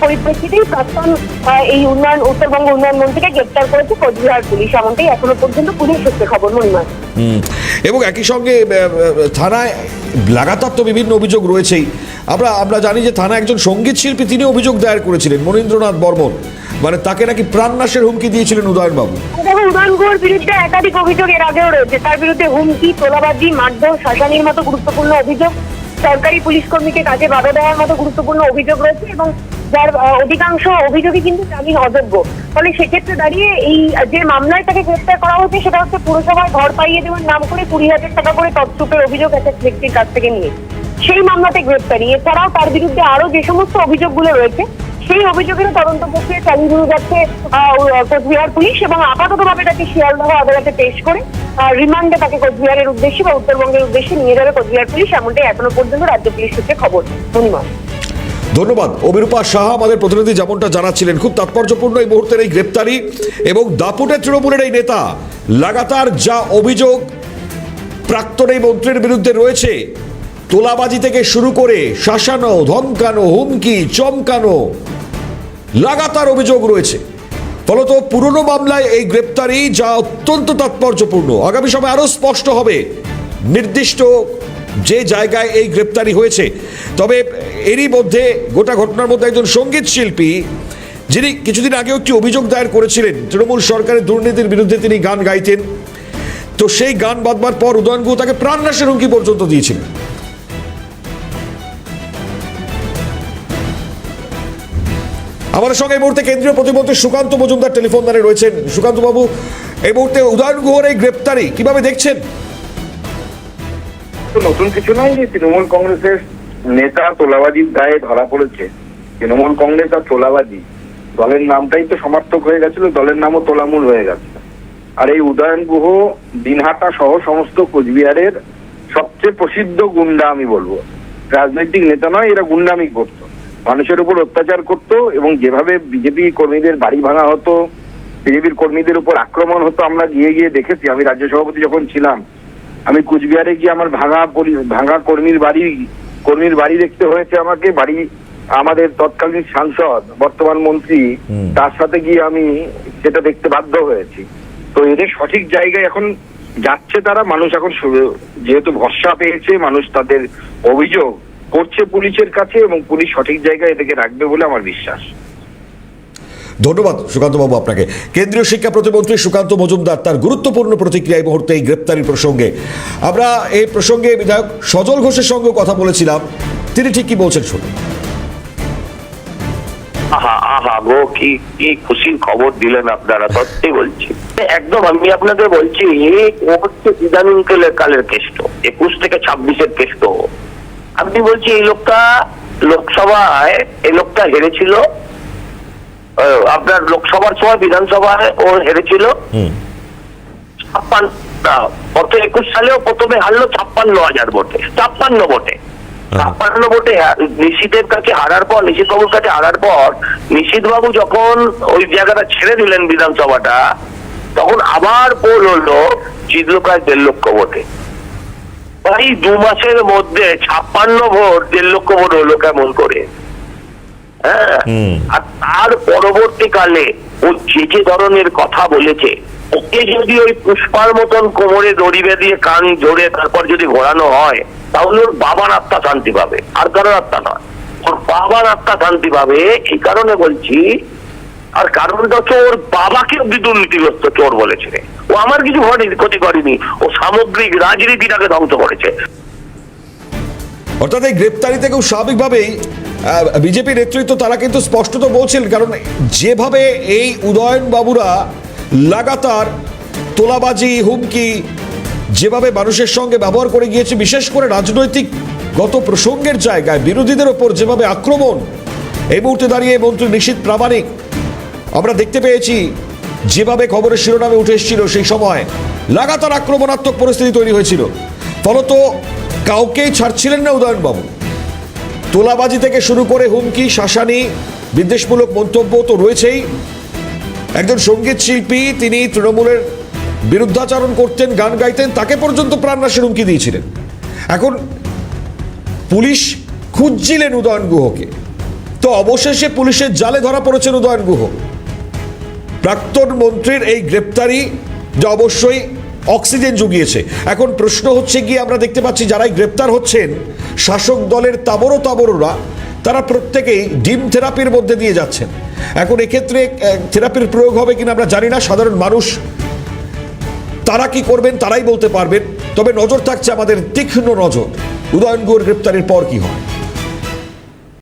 পরিপ্রেক্ষিতেই প্রাক্তন এই উত্তরবঙ্গ উন্নয়ন মন্ত্রীকে গ্রেপ্তার করেছে কোচবিহার পুলিশ, এমনটাই এখনো পর্যন্ত পুলিশ সূত্রে খবর। মণিমাস। এবং একই সঙ্গে থানায় লাগাতার তো বিভিন্ন অভিযোগ রয়েছেই। আমরা জানি যে থানায় একজন সঙ্গীত শিল্পী তিনি অভিযোগ দায়ের করেছিলেন, মনীন্দ্রনাথ বর্মন, মানে তাকে নাকি প্রাণনাশের হুমকি দিয়েছিলেন উদয়নবাবু। দেখো, উদয়ন গুহর বিরুদ্ধে একাধিক অভিযোগ এর আগেও রয়েছে। তার বিরুদ্ধে হুমকি, তোলাবাজি, মারধর, শাসানির মতো গুরুত্বপূর্ণ অভিযোগ, সরকারি পুলিশ কর্মীকে কাজে বাধা দেওয়ার মতো গুরুত্বপূর্ণ অভিযোগ রয়েছে, এবং যার অধিকাংশ অভিযোগই কিন্তু জামিন অযোগ্য। ফলে সেক্ষেত্রে দাঁড়িয়ে এই যে মামলায় তাকে গ্রেপ্তার করা হচ্ছে সেটা হচ্ছে পুরসভায় ঘর পাইয়ে দেওয়ার নাম করে 20,000 টাকা করে তৎসুপের অভিযোগ একটা ব্যক্তির কাছ থেকে নিয়ে সেই মামলাতে গ্রেপ্তারি। এছাড়াও তার বিরুদ্ধে আরো যে সমস্ত অভিযোগগুলো রয়েছে সেই অভিযোগের তদন্ত প্রক্রিয়া চালিয়ে নিয়ে যাচ্ছে কোচবিহার পুলিশ, এবং আপাততভাবে তাকে শিয়ালদহ আদালতে পেশ করে রিমান্ডে তাকে কোচবিহারের উদ্দেশ্যে বা উত্তরবঙ্গের উদ্দেশ্যে নিয়ে যাবে কোচবিহার পুলিশ, এমনটাই এখনো পর্যন্ত রাজ্য পুলিশ সূত্রে খবর। ধন্যবাদ। ধন্যবাদ অবিরূপা সাহা, আমাদের প্রতিনিধি যেমনটা জানাচ্ছিলেন। খুব তাৎপর্যপূর্ণ এই মুহূর্তের এই গ্রেপ্তারি এবং দাপুটের তৃণমূলের এই নেতা লাগাতার যা অভিযোগ প্রাক্তন এই মন্ত্রীর বিরুদ্ধে রয়েছে, তোলাবাজি থেকে শুরু করে শাসানো, ধমকানো, হুমকি, চমকানো, লাগাতার অভিযোগ রয়েছে। ফলত পুরনো মামলায় এই গ্রেপ্তারি যা অত্যন্ত তাৎপর্যপূর্ণ। আগামী সময় আরো স্পষ্ট হবে নির্দিষ্ট যে জায়গায় এই গ্রেপ্তারি হয়েছে। তবে এরই মধ্যে গোটা ঘটনার মধ্যে একজন সঙ্গীত শিল্পী যিনি কিছুদিন আগেও একটি অভিযোগ দায়ের করেছিলেন তৃণমূল সরকারের দুর্নীতির বিরুদ্ধে, তিনি গান গাইতেন, তো সেই গান বাঁধবার পর উদয়ন গুহ তাকে প্রাণনাশের হুমকি পর্যন্ত দিয়েছিলেন। আমাদের সঙ্গে এই মুহূর্তে কেন্দ্রীয় প্রতিমন্ত্রী সুকান্ত মজুমদার টেলিফোন লাইনে রয়েছেন। সুকান্ত বাবু, এই মুহূর্তে উদয়ন গুহর এই গ্রেপ্তারি কিভাবে দেখছেন? নতুন কিছু নয় যে তৃণমূল কংগ্রেসের নেতা তোলাবাজির দায়ে ধরা পড়েছে। তৃণমূল কংগ্রেস আর তোলাবাজি দলের নামটাই তো সমার্থক হয়ে গেছিল, দলের নামও তোলামূল হয়ে গেছে। আর এই উদয়ন গুহ দিনহাটা সহ সমস্ত কোচবিহারের সবচেয়ে প্রসিদ্ধ গুন্ডা, আমি বলবো রাজনৈতিক নেতা নয়, এরা গুন্ডামি করতো, মানুষের উপর অত্যাচার করতো, এবং যেভাবে বিজেপি কর্মীদের বাড়ি ভাঙা হতো, বিজেপির কর্মীদের উপর আক্রমণ হতো, আমরা গিয়ে গিয়ে দেখেছি। আমি রাজ্য সভাপতি যখন ছিলাম, আমি কুচবিহারে গিয়ে আমার ভাঙা কর্মীর বাড়ি দেখতে হয়েছে আমাকে। বাড়ি আমাদের তৎকালীন সাংসদ বর্তমান মন্ত্রী, তার সাথে গিয়ে আমি সেটা দেখতে বাধ্য হয়েছি। তো এদের সঠিক জায়গায় এখন যাচ্ছে তারা। মানুষ এখন যেহেতু ভরসা পেয়েছে, মানুষ তাদের অভিযোগ করছে পুলিশের কাছে, এবং পুলিশ সঠিক জায়গায় এদেরকে রাখবে বলে আমার বিশ্বাস। ধন্যবাদ সুকান্ত বাবু আপনাকে। কেন্দ্রীয় শিক্ষা প্রতিমন্ত্রী সুকান্ত মজুমদার তার গুরুত্বপূর্ণ প্রতিক্রিয়া এই মুহূর্তে এই গ্রেপ্তারির প্রসঙ্গে। আমরা এই প্রসঙ্গে বিধায়ক সজল ঘোষের সঙ্গে কথা বলেছিলাম, তিনি ঠিক কি বলছেন শুনুন। গো কি খুশির খবর দিলেন আপনারা, সত্যি বলছি একদম। আমি আপনাদের বলছি ও হচ্ছে ইদানিং কালের কেষ্ট, 21 থেকে 26-এর কেষ্ট। আপনি বলছি এই লোকটা লোকসভায় হেরেছিল, আপনার লোকসভার সময় বিধানসভায় ও হেরেছিল 21 সালেও প্রথমে হারলো 56,000 ভোটে, 56 ভোটে। 56 ভোটে নিশীথের কাছে হারার পর, নিশীথ বাবুর কাছে হারার পর, নিশীথ বাবু যখন ওই জায়গাটা ছেড়ে দিলেন বিধানসভাটা, তখন আবার পোল হলো, জিতলো প্রায় 1.5 লক্ষ ভোটে। প্রায় 2 মাসের মধ্যে 56 ভোট 1.5 লক্ষ ভোট হলো কেমন করে? হ্যাঁ, আর তার পরবর্তীকালে ও যে ধরনের কথা বলেছে, ওকে যদি ওই পুষ্পার মতন কোমরে দড়ি বেঁধিয়ে কান জোরে তারপর যদি ঘোরানো হয়, তাহলে ওর বাবার আত্মা শান্তি পাবে, আর কারোর আত্মা নয়, ওর বাবার আত্মা শান্তি পাবে। এই কারণে বলছি, আর কারণটা হচ্ছে ওর বাবাকে অব্দি দুর্নীতিগ্রস্ত চোর বলেছে। ও আমার কিছু ক্ষতি করেনি, ও সামগ্রিক রাজনীতিটাকে ধ্বংস করেছে। অর্থাৎ এই গ্রেপ্তারি থেকেও স্বাভাবিকভাবেই বিজেপি নেতৃত্ব তারা কিন্তু স্পষ্টত বলছেন, কারণ যেভাবে এই উদয়ন বাবুরা লাগাতার তোলাবাজি, হুমকি, যেভাবে মানুষের সঙ্গে ব্যবহার করে গিয়েছে, বিশেষ করে রাজনৈতিক গত প্রসঙ্গের জায়গায় বিরোধীদের ওপর যেভাবে আক্রমণ, এই মুহূর্তে দাঁড়িয়ে মন্ত্রী নিশীথ প্রামাণিক আমরা দেখতে পেয়েছি, যেভাবে খবরের শিরোনামে উঠে এসেছিল, সেই সময় লাগাতার আক্রমণাত্মক পরিস্থিতি তৈরি হয়েছিল। ফলত কাউকেই ছাড়ছিলেন না উদয়নবাবু। তোলাবাজি থেকে শুরু করে হুমকি, শাসানি, বিদ্বেষমূলক মন্তব্য তো রয়েছেই। একজন সঙ্গীত শিল্পী, তিনি তৃণমূলের বিরুদ্ধাচরণ করতেন, গান গাইতেন, তাকে পর্যন্ত প্রাণনাশের হুমকি দিয়েছিলেন। এখন পুলিশ খুঁজছিলেন উদয়ন গুহকে, তো অবশেষে পুলিশের জালে ধরা পড়েছেন উদয়ন গুহ। প্রাক্তন মন্ত্রীর এই গ্রেপ্তারি যা অবশ্যই অক্সিজেন জুগিয়েছে। এখন প্রশ্ন হচ্ছে গিয়ে আমরা দেখতে পাচ্ছি যারাই গ্রেপ্তার হচ্ছেন শাসক দলের তাবড়োরা তারা প্রত্যেকেই ডিম থেরাপির মধ্যে দিয়ে যাচ্ছেন। এখন এক্ষেত্রে থেরাপির প্রয়োগ হবে কিনা আমরা জানি না, সাধারণ মানুষ তারা কি করবেন তারাই বলতে পারবেন। তবে নজর থাকছে আমাদের তীক্ষ্ণ নজর উদয়ন গুহর গ্রেপ্তারের পর কি হয়।